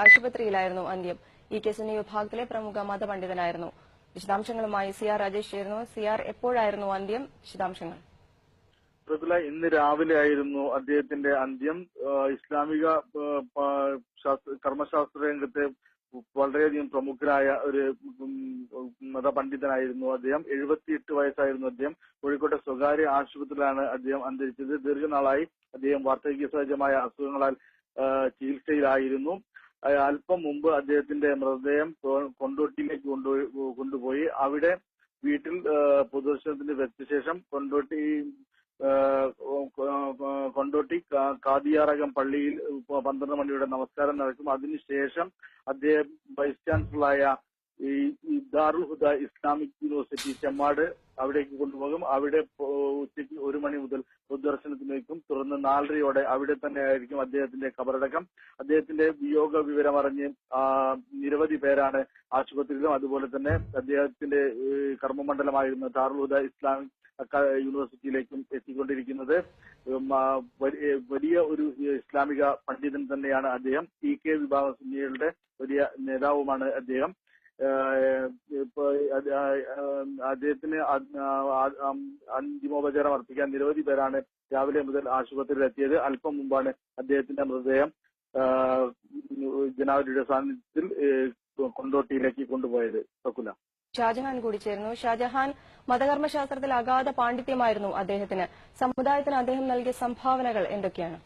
ആശുപത്രിയിലായിരുന്നു അന്ത്യം. E K Sunni വിഭാഗത്തിലെ പ്രമുഖ മതപണ്ഡിതനായിരുന്നു. വിശദാംശങ്ങളുമായി സിആർ രാജേഷ് ചേരുന്നു. സിആർ, എപ്പോഴായിരുന്നു അന്ത്യം? വിശദാംശങ്ങൾ. ഇന്ന് രാവിലെ ആയിരുന്നു അദ്ദേഹത്തിന്റെ അന്ത്യം. ഇസ്ലാമിക കർമ്മശാസ്ത്ര രംഗത്തെ വളരെയധികം പ്രമുഖരായ ഒരു മതപണ്ഡിതനായിരുന്നു അദ്ദേഹം. 78 വയസ്സായിരുന്നു അദ്ദേഹം. കോഴിക്കോട്ടെ സ്വകാര്യ ആശുപത്രിയിലാണ് അദ്ദേഹം അന്തരിച്ചത്. ദീർഘനാളായി അദ്ദേഹം വാർദ്ധക്യ സഹജമായ അസുഖങ്ങളാൽ ചികിത്സയിലായിരുന്നു. അല്പം മുമ്പ് അദ്ദേഹത്തിന്റെ മൃതദേഹം കൊണ്ടോട്ടിയിലേക്ക് കൊണ്ടുപോയി. അവിടെ വീട്ടിൽ പൊതുദർശനത്തിന് വെച്ച ശേഷം കൊണ്ടോട്ടി കാദിയാറകം പള്ളിയിൽ 12 മണിയുടെ നമസ്കാരം നടക്കും. അതിനുശേഷം അദ്ദേഹം വൈസ് ചാൻസലറായ ഈ ദാറുൽ ഹുദ ഇസ്ലാമിക് യൂണിവേഴ്സിറ്റി ചെമ്മാട് അവിടേക്ക് കൊണ്ടുപോകും. അവിടെ ഉച്ചയ്ക്ക് 1 മണി മുതൽ പൊതുദർശനത്തിന് വയ്ക്കും. തുടർന്ന് 4:30 അവിടെ തന്നെ ആയിരിക്കും അദ്ദേഹത്തിന്റെ ഖബറടക്കം. അദ്ദേഹത്തിന്റെ വിയോഗ വിവരം അറിഞ്ഞ് നിരവധി പേരാണ് ആശുപത്രിയിലും അതുപോലെ തന്നെ അദ്ദേഹത്തിന്റെ കർമ്മമണ്ഡലമായിരുന്ന ദാറുൽ ഹുദ ഇസ്ലാമിക് യൂണിവേഴ്സിറ്റിയിലേക്കും എത്തിക്കൊണ്ടിരിക്കുന്നത്. വലിയ ഒരു ഇസ്ലാമിക പണ്ഡിതൻ തന്നെയാണ് അദ്ദേഹം. ഇ കെ വിഭാഗം സുന്നികളുടെ വലിയ നേതാവുമാണ് അദ്ദേഹം. അദ്ദേഹത്തിന് അന്തിമോപചാരം അർപ്പിക്കാൻ നിരവധി പേരാണ് രാവിലെ മുതൽ ആശുപത്രിയിൽ എത്തിയത്. അല്പം മുമ്പാണ് അദ്ദേഹത്തിന്റെ മൃതദേഹം ജനാവലിയുടെ സാന്നിധ്യത്തിൽ കൊണ്ടോട്ടിയിലേക്ക് കൊണ്ടുപോയത്. സകുല. ഷാജഹാൻ കൂടി ചേരുന്നു. ഷാജഹാൻ, മതകർമ്മശാസ്ത്രത്തിൽ അഗാധ പാണ്ഡിത്യമായിരുന്നു അദ്ദേഹത്തിന്. സമുദായത്തിന് അദ്ദേഹം നൽകിയ സംഭാവനകൾ എന്തൊക്കെയാണ്?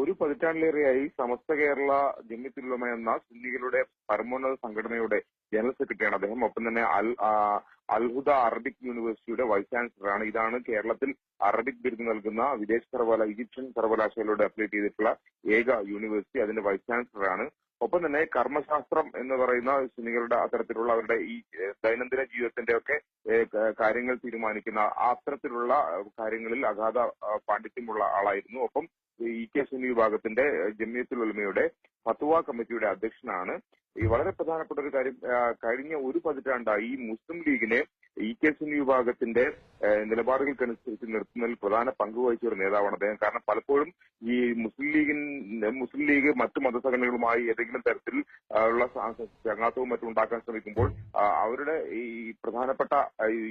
ഒരു പതിറ്റാണ്ടിലേറെയായി സമസ്ത കേരള ജമിയത്തുൽ ഉലമ എന്ന സുന്നികളുടെ പരമോന്നത സംഘടനയുടെ ജനറൽ സെക്രട്ടറിയാണ് അദ്ദേഹം. ഒപ്പം തന്നെ അൽഹുദ അറബിക് യൂണിവേഴ്സിറ്റിയുടെ വൈസ് ചാൻസലറാണ്. ഇതാണ് കേരളത്തിൽ അറബിക് ബിരുദം നൽകുന്ന വിദേശ ഈജിപ്ഷ്യൻ സർവകലാശാലയോട് അഫിലിയേറ്റ് ചെയ്തിട്ടുള്ള ഏക യൂണിവേഴ്സിറ്റി. അതിന്റെ വൈസ് ചാൻസലറാണ്. ഒപ്പം തന്നെ കർമ്മശാസ്ത്രം എന്ന് പറയുന്ന സുന്നികളുടെ അത്തരത്തിലുള്ള അവരുടെ ഈ ദൈനംദിന ജീവിതത്തിന്റെ ഒക്കെ കാര്യങ്ങൾ തീരുമാനിക്കുന്ന അത്തരത്തിലുള്ള കാര്യങ്ങളിൽ അഗാധ പാണ്ഡിത്യമുള്ള ആളായിരുന്നു. ഒപ്പം ഇ കെ സുന്നി വിഭാഗത്തിന്റെ ജമിയത്തുൽ ഉലമയുടെ ഫത്വ കമ്മിറ്റിയുടെ അധ്യക്ഷനാണ്. ഈ വളരെ പ്രധാനപ്പെട്ട ഒരു കാര്യം, കഴിഞ്ഞ ഒരു പതിറ്റാണ്ടായി മുസ്ലിം ലീഗിനെ ഇ കെ സുന്നി വിഭാഗത്തിന്റെ നിലപാടുകൾക്കനുസരിച്ച് നിർത്തുന്നതിൽ പ്രധാന പങ്ക് വഹിച്ച ഒരു നേതാവാണ് അദ്ദേഹം. കാരണം പലപ്പോഴും ഈ മുസ്ലിം ലീഗ് മറ്റു മതസംഘടനകളുമായി ഏതെങ്കിലും തരത്തിൽ ഉള്ള ചങ്ങാത്തവും മറ്റും ഉണ്ടാക്കാൻ ശ്രമിക്കുമ്പോൾ അവരുടെ ഈ പ്രധാനപ്പെട്ട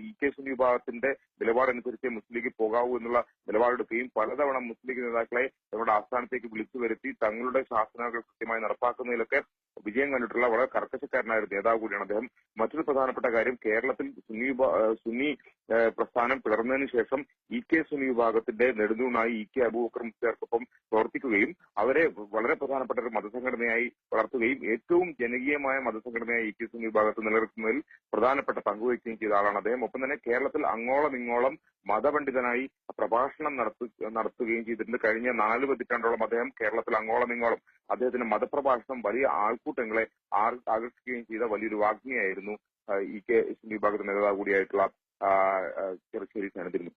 ഇ കെ സുന്നി വിഭാഗത്തിന്റെ നിലപാടനുസരിച്ച് മുസ്ലിം ലീഗ് പോകാവൂ എന്നുള്ള നിലപാടെടുക്കുകയും പലതവണ മുസ്ലിം ലീഗ് നേതാക്കളെ തങ്ങളുടെ ആസ്ഥാനത്തേക്ക് വിളിച്ചു വരുത്തി തങ്ങളുടെ ശാസനകൾ കൃത്യമായി നടപ്പാക്കുന്നതിലൊക്കെ വിജയം കണ്ടിട്ടുള്ള വളരെ കർക്കശക്കാരനായ ഒരു നേതാവ് കൂടിയാണ് അദ്ദേഹം. മറ്റൊരു പ്രധാനപ്പെട്ട കാര്യം, കേരളത്തിൽ സുന്നി പ്രസ്ഥാനം പിളർന്നതിന് ശേഷം ഇ കെ സുന്നി വിഭാഗത്തിന്റെ നെടുന്തൂണായി ഇ കെ അബൂബക്കർ മുസ്ലിയാർക്കൊപ്പം പ്രവർത്തിക്കുകയും അവരെ വളരെ പ്രധാനപ്പെട്ട ഒരു മതസംഘടനയായി വളർത്തുകയും ഏറ്റവും ജനകീയമായ മതസംഘടനയായി ഇ കെ സുന്നി വിഭാഗത്തെ നിലനിർത്തുന്നതിൽ പ്രധാനപ്പെട്ട പങ്കുവഹിക്കുകയും ചെയ്ത ആളാണ് അദ്ദേഹം. ഒപ്പം തന്നെ കേരളത്തിൽ അങ്ങോളം ഇങ്ങോളം മതപണ്ഡിതനായി പ്രഭാഷണം നടത്തുകയും ചെയ്തിട്ടുണ്ട്. കഴിഞ്ഞ 4 പതിറ്റാണ്ടോളം അദ്ദേഹം കേരളത്തിൽ അങ്ങോളം ഇങ്ങോളം അദ്ദേഹത്തിന്റെ മതപ്രഭാഷണം വലിയ ആൾക്കൂട്ടങ്ങളെ ആകർഷിക്കുകയും ചെയ്ത വലിയൊരു വാഗ്മിയായിരുന്നു ഇ കെ സുന്നി വിഭാഗത്തിന്റെ നേതാവ് കൂടിയായിട്ടുള്ള ചെറുശ്ശേരി സനദിൽ.